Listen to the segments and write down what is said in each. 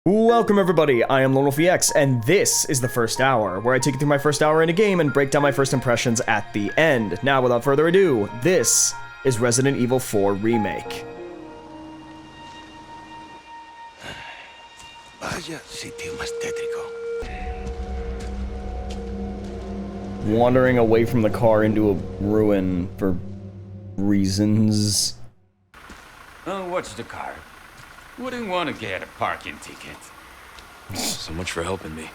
Welcome everybody, I am LoneWolfEX, and this is the first hour, where I take you through my first hour in a game and break down my first impressions at the end. Now, without further ado, this is Resident Evil 4 Remake. Vaya sitio más tétrico. Wandering away from the car into a ruin for reasons. Oh, watch the car. Wouldn't want to get a parking ticket. So much for helping me.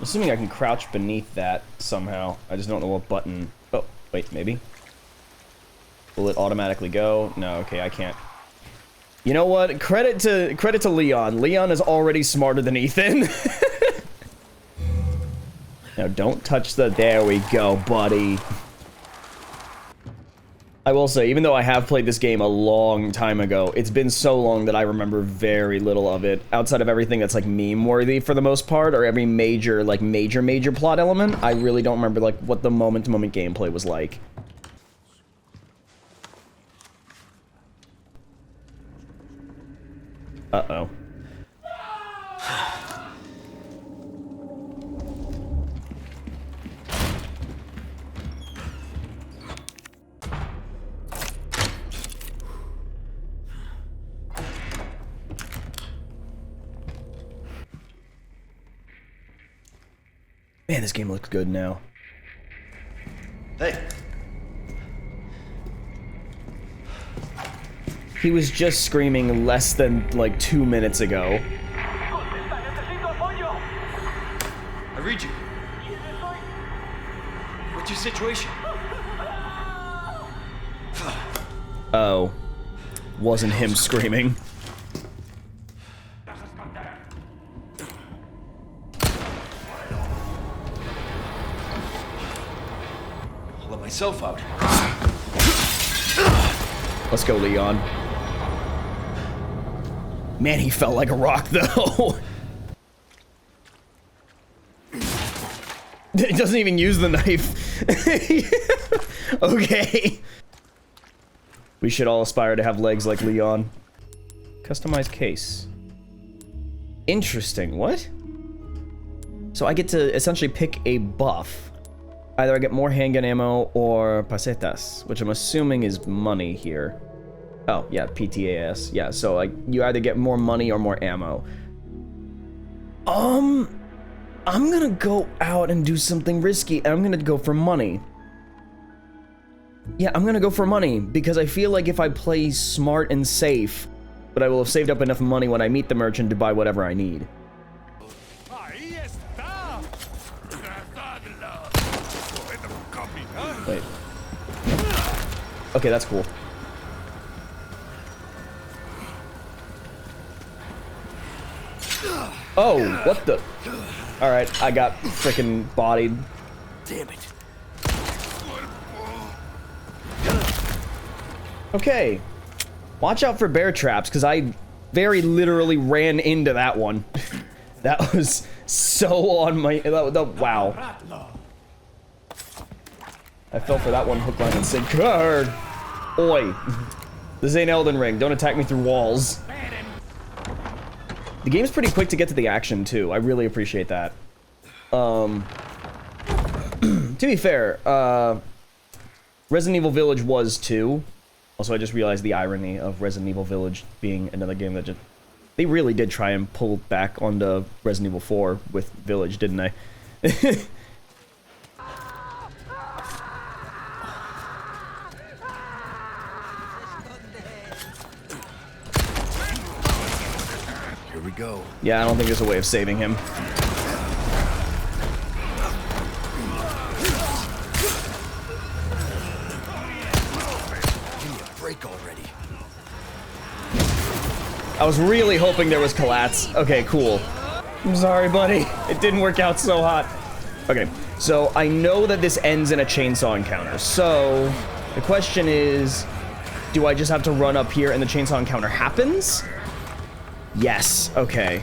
Assuming I can crouch beneath that somehow. I just don't know what button. Oh, wait, maybe? Will it automatically go? No, okay, I can't. You know what? Credit to Leon. Leon is already smarter than Ethan. Now don't touch the... There we go, buddy. I will say, even though I have played this game a long time ago, it's been so long that I remember very little of it. Outside of everything that's, like, meme-worthy for the most part, or every major, like, major plot element, I really don't remember, like, what the moment-to-moment gameplay was like. Uh-oh. Man, this game looks good now. Hey. He was just screaming less than, like, 2 minutes ago. I read you. What's your situation? Oh. Wasn't him screaming. I'll let myself out. Let's go, Leon. Man, he felt like a rock, though. He doesn't even use the knife. Okay. We should all aspire to have legs like Leon. Customized case. Interesting. What? So I get to essentially pick a buff. Either I get more handgun ammo or pesetas, which I'm assuming is money here. Oh, yeah, PTAS. Yeah, so like you either get more money or more ammo. I'm gonna go out and do something risky, and I'm gonna go for money. Yeah, I'm gonna go for money, because I feel like if I play smart and safe, but I will have saved up enough money when I meet the merchant to buy whatever I need. Wait. Okay, that's cool. Oh, what the? Alright, I got frickin' bodied. Damn it. Okay. Watch out for bear traps, because I very literally ran into that one. That was so on my... wow. I fell for that one hook, line, and sinker. Oi. This ain't Elden Ring. Don't attack me through walls. The game's pretty quick to get to the action, too. I really appreciate that. To be fair, Resident Evil Village was too. Also, I just realized the irony of Resident Evil Village being another game that just... They really did try and pull back onto Resident Evil 4 with Village, didn't they? Here we go. Yeah, I don't think there's a way of saving him. Give me a break already. I was really hoping there was collapse. Okay, cool. I'm sorry, buddy. It didn't work out so hot. Okay, so I know that this ends in a chainsaw encounter. So the question is, do I just have to run up here and the chainsaw encounter happens? Yes, okay.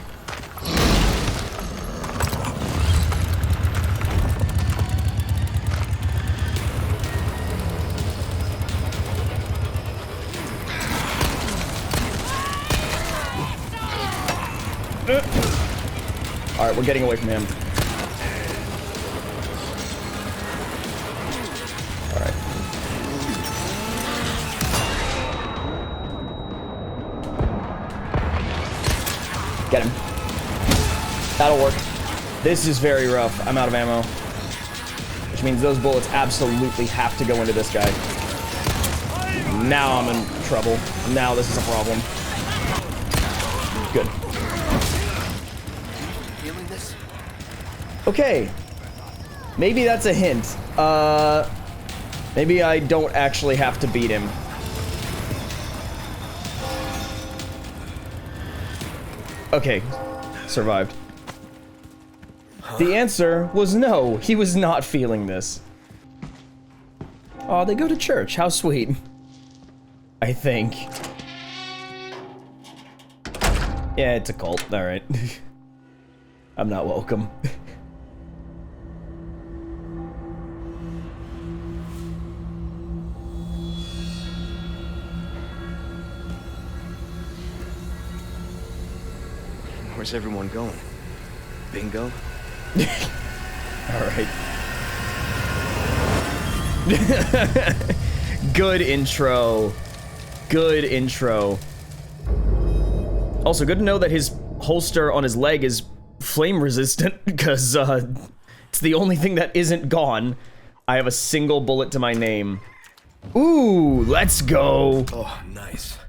Alright, we're getting away from him. Alright. Get him. That'll work. This is very rough. I'm out of ammo. Which means those bullets absolutely have to go into this guy. Now I'm in trouble. Now this is a problem. Good. Feeling this? Okay. Maybe that's a hint. Maybe I don't actually have to beat him. Okay. Survived. The answer was no. He was not feeling this. Oh, they go to church. How sweet. I think. Yeah, it's a cult. All right. I'm not welcome. Where's everyone going? Bingo? All right. Good intro. Good intro. Also, good to know that his holster on his leg is flame resistant, because it's the only thing that isn't gone. I have a single bullet to my name. Ooh, let's go. Oh, nice.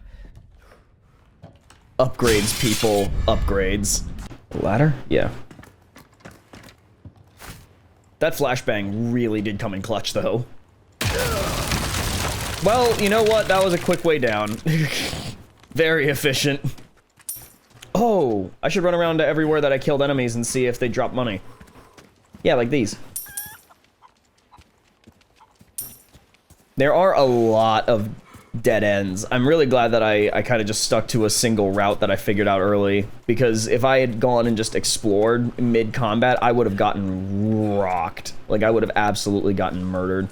Upgrades, people. Upgrades. Ladder? Yeah. That flashbang really did come in clutch, though. Well, you know what? That was a quick way down. Very efficient. Oh, I should run around to everywhere that I killed enemies and see if they drop money. Yeah, like these. There are a lot of dead ends. I'm really glad that I kind of just stuck to a single route that I figured out early, because if I had gone and just explored mid-combat, I would have gotten rocked. Like, I would have absolutely gotten murdered.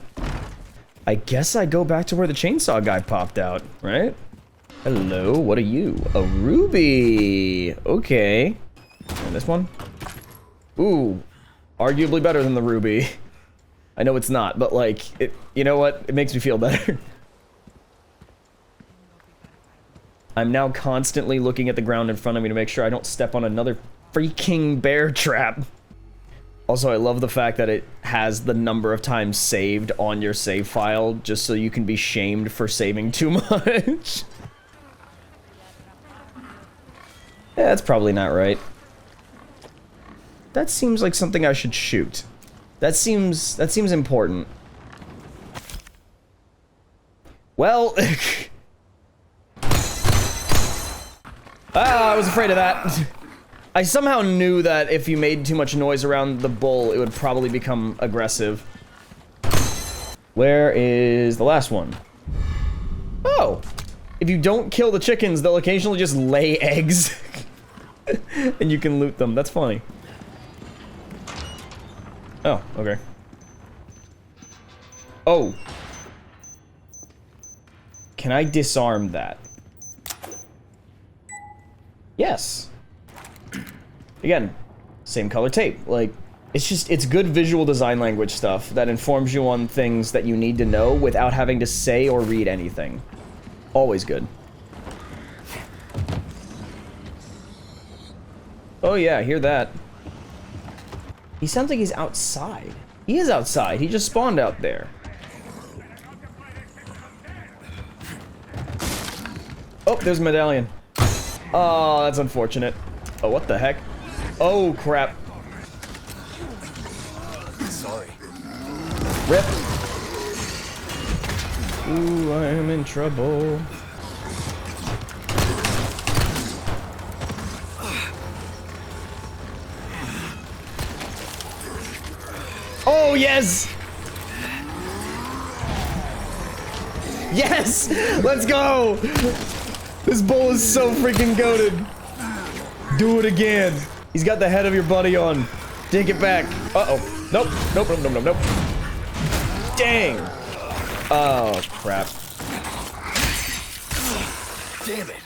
I guess I go back to where the chainsaw guy popped out, right? Hello, what are you? A ruby! Okay. And this one? Ooh, arguably better than the ruby. I know it's not, but like, you know what? It makes me feel better. I'm now constantly looking at the ground in front of me to make sure I don't step on another freaking bear trap. Also, I love the fact that it has the number of times saved on your save file, just so you can be shamed for saving too much. Yeah, that's probably not right. That seems like something I should shoot. That seems important. Well, I was afraid of that. I somehow knew that if you made too much noise around the bull, it would probably become aggressive. Where is the last one? Oh! If you don't kill the chickens, they'll occasionally just lay eggs. And you can loot them. That's funny. Oh, okay. Oh. Can I disarm that? Yes. Again, same color tape. Like, it's good visual design language stuff that informs you on things that you need to know without having to say or read anything. Always good. Oh yeah, I hear that. He sounds like he's outside. He is outside. He just spawned out there. Oh, there's a medallion. Oh, that's unfortunate. Oh, what the heck? Oh, crap. Sorry. Rip. Ooh, I am in trouble. Oh, yes! Yes! Let's go! This bull is so freaking goated. Do it again. He's got the head of your buddy on. Take it back. Uh-oh. Nope. Nope, nope, nope, nope, nope. Dang. Oh, crap. Damn it.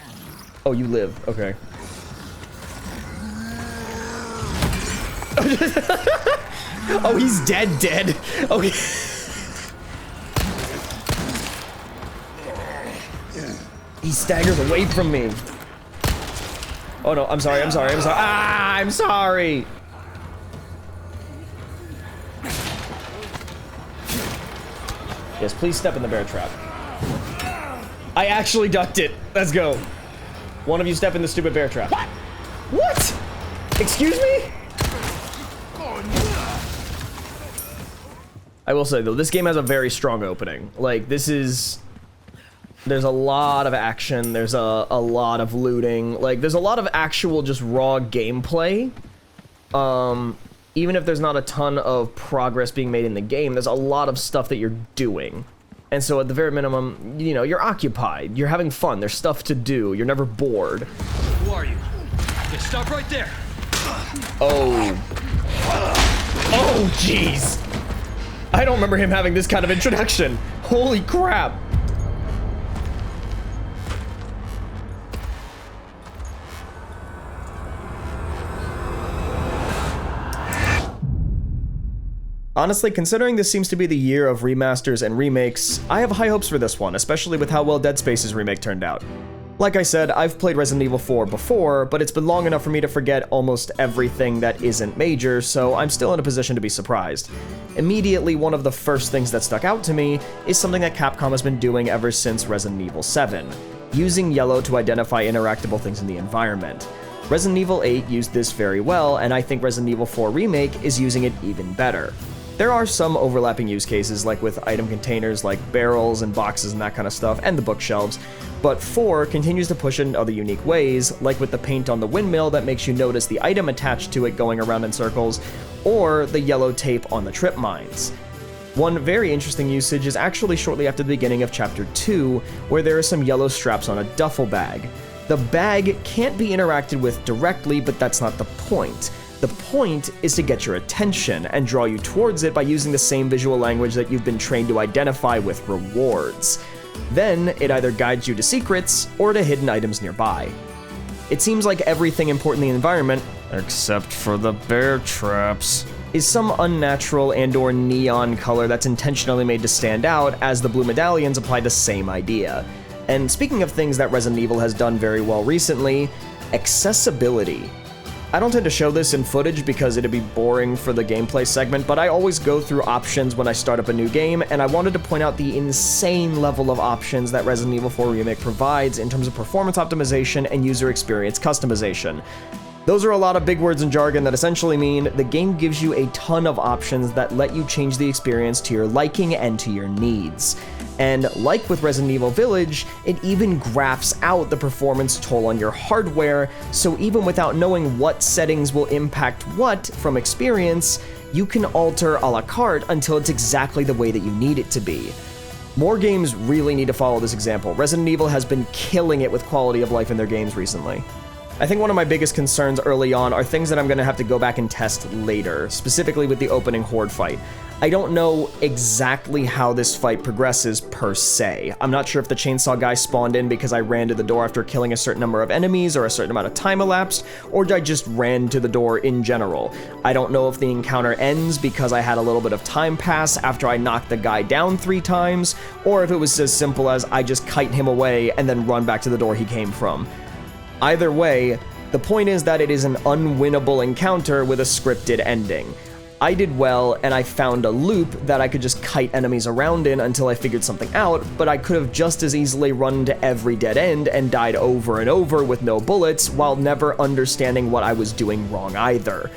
Oh, you live. Okay. Oh, he's dead. Okay. He staggers away from me. Oh no, I'm sorry. Ah, I'm sorry. Yes, please step in the bear trap. I actually ducked it. Let's go. One of you step in the stupid bear trap. What? Excuse me? I will say though, this game has a very strong opening. Like, there's a lot of action, there's a lot of looting, like, there's a lot of actual just raw gameplay. Even if there's not a ton of progress being made in the game, there's a lot of stuff that you're doing. And so at the very minimum, you know, you're occupied, you're having fun, there's stuff to do, you're never bored. Who are you? Okay, stop right there. Oh. Oh, jeez. I don't remember him having this kind of introduction. Holy crap. Honestly, considering this seems to be the year of remasters and remakes, I have high hopes for this one, especially with how well Dead Space's remake turned out. Like I said, I've played Resident Evil 4 before, but it's been long enough for me to forget almost everything that isn't major, so I'm still in a position to be surprised. Immediately, one of the first things that stuck out to me is something that Capcom has been doing ever since Resident Evil 7, using yellow to identify interactable things in the environment. Resident Evil 8 used this very well, and I think Resident Evil 4 Remake is using it even better. There are some overlapping use cases, like with item containers like barrels and boxes and that kind of stuff, and the bookshelves, but 4 continues to push it in other unique ways, like with the paint on the windmill that makes you notice the item attached to it going around in circles, or the yellow tape on the trip mines. One very interesting usage is actually shortly after the beginning of Chapter 2, where there are some yellow straps on a duffel bag. The bag can't be interacted with directly, but that's not the point. The point is to get your attention and draw you towards it by using the same visual language that you've been trained to identify with rewards. Then, it either guides you to secrets or to hidden items nearby. It seems like everything important in the environment, except for the bear traps, is some unnatural and/or neon color that's intentionally made to stand out, as the blue medallions apply the same idea. And speaking of things that Resident Evil has done very well recently, accessibility. I don't tend to show this in footage because it'd be boring for the gameplay segment, but I always go through options when I start up a new game, and I wanted to point out the insane level of options that Resident Evil 4 Remake provides in terms of performance optimization and user experience customization. Those are a lot of big words and jargon that essentially mean the game gives you a ton of options that let you change the experience to your liking and to your needs. And like with Resident Evil Village, it even graphs out the performance toll on your hardware, so even without knowing what settings will impact what from experience, you can alter a la carte until it's exactly the way that you need it to be. More games really need to follow this example. Resident Evil has been killing it with quality of life in their games recently. I think one of my biggest concerns early on are things that I'm going to have to go back and test later, specifically with the opening Horde fight. I don't know exactly how this fight progresses per se. I'm not sure if the chainsaw guy spawned in because I ran to the door after killing a certain number of enemies or a certain amount of time elapsed, or I just ran to the door in general. I don't know if the encounter ends because I had a little bit of time pass after I knocked the guy down 3 times, or if it was as simple as I just kite him away and then run back to the door he came from. Either way, the point is that it is an unwinnable encounter with a scripted ending. I did well, and I found a loop that I could just kite enemies around in until I figured something out, but I could have just as easily run to every dead end and died over and over with no bullets while never understanding what I was doing wrong either.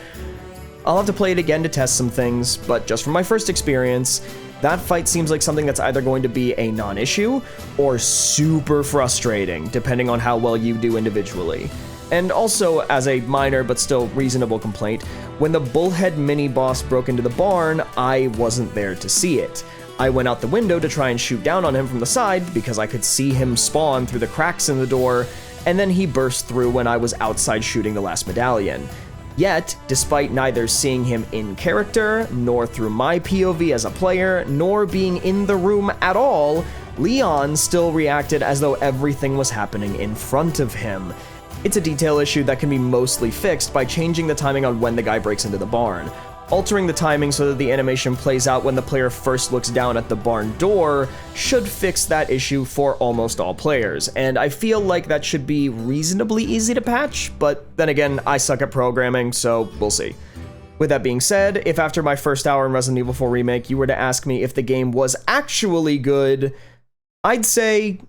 I'll have to play it again to test some things, but just from my first experience, that fight seems like something that's either going to be a non-issue or super frustrating, depending on how well you do individually. And also, as a minor but still reasonable complaint, when the bullhead mini-boss broke into the barn, I wasn't there to see it. I went out the window to try and shoot down on him from the side because I could see him spawn through the cracks in the door, and then he burst through when I was outside shooting the last medallion. Yet, despite neither seeing him in character, nor through my POV as a player, nor being in the room at all, Leon still reacted as though everything was happening in front of him. It's a detail issue that can be mostly fixed by changing the timing on when the guy breaks into the barn. Altering the timing so that the animation plays out when the player first looks down at the barn door should fix that issue for almost all players, and I feel like that should be reasonably easy to patch, but then again, I suck at programming, so we'll see. With that being said, if after my first hour in Resident Evil 4 Remake you were to ask me if the game was actually good, I'd say